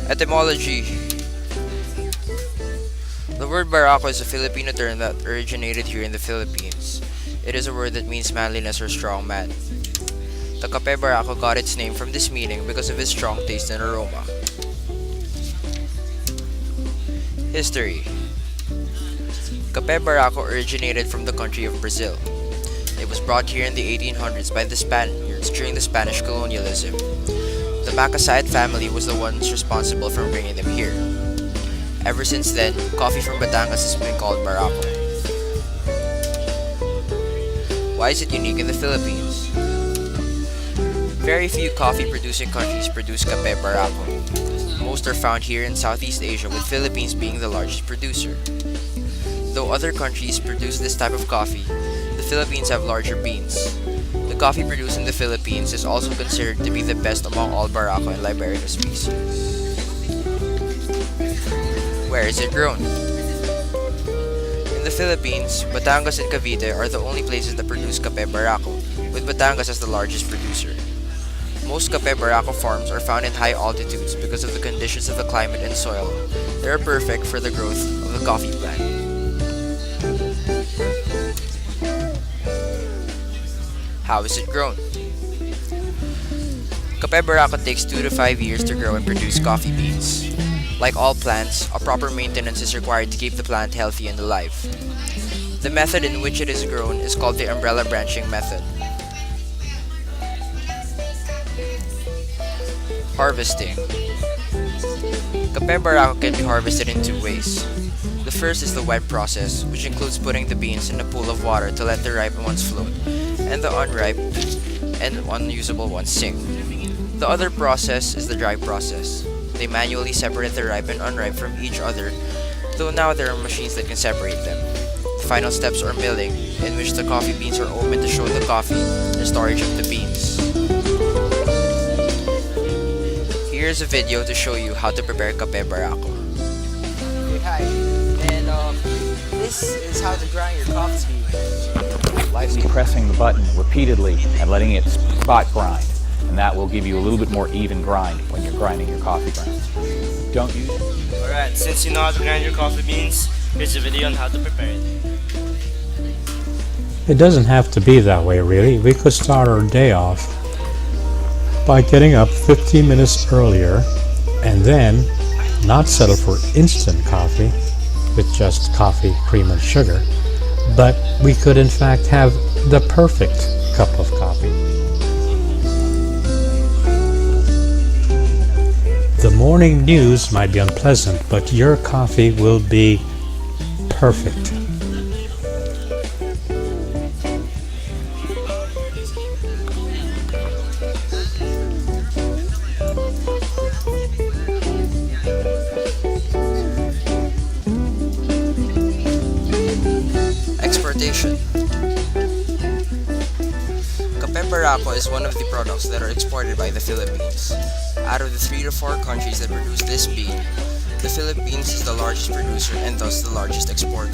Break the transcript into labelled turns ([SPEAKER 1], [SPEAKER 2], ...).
[SPEAKER 1] Etymology. The word Barako is a Filipino term that originated here in the Philippines. It is a word that means manliness or strong man. The Kape Barako got its name from this meaning because of its strong taste and aroma. History. Kape Barako originated from the country of Brazil. It was brought here in the 1800s by the Spaniards during the Spanish colonialism. The Macasayat family was the ones responsible for bringing them here. Ever since then, coffee from Batangas has been called Barako. Why is it unique in the Philippines? Very few coffee-producing countries produce Kape Barako. Most are found here in Southeast Asia, with Philippines being the largest producer. Though other countries produce this type of coffee, the Philippines have larger beans. The coffee produced in the Philippines is also considered to be the best among all Barako and Liberica species. Where is it grown? In the Philippines, Batangas and Cavite are the only places that produce Kape Barako, with Batangas as the largest producer. Most Kape Barako farms are found in high altitudes because of the conditions of the climate and soil. They are perfect for the growth of the coffee plant. How is it grown? Kape Barako takes 2 to 5 years to grow and produce coffee beans. Like all plants, a proper maintenance is required to keep the plant healthy and alive. The method in which it is grown is called the umbrella branching method. Harvesting. Kape Barako can be harvested in 2 ways. The first is the wet process, which includes putting the beans in a pool of water to let the ripe ones float, and the unripe and unusable ones sink. The other process is the dry process. They manually separate the ripe and unripe from each other, though now there are machines that can separate them. The final steps are milling, in which the coffee beans are opened to show the coffee and storage of the beans. Here's a video to show you how to prepare Kape Barako.
[SPEAKER 2] Okay, hi. And this is how to grind your coffee beans.
[SPEAKER 3] Lightly pressing the button repeatedly and letting it spot grind. And that will give you a little bit more even grind when you're grinding your coffee grounds. Don't use it.
[SPEAKER 4] Alright, since you know how to grind your coffee beans, here's a video on how to prepare it.
[SPEAKER 5] It doesn't have to be that way, really. We could start our day off by getting up 15 minutes earlier and then not settle for instant coffee with just coffee, cream, and sugar, but we could in fact have the perfect cup of coffee. The morning news might be unpleasant, but your coffee will be perfect.
[SPEAKER 1] Exportation. Kape Barako is one of the products that are exported by the Philippines. Out of the 3 to 4 countries that produce this bean, the Philippines is the largest producer and thus the largest exporter.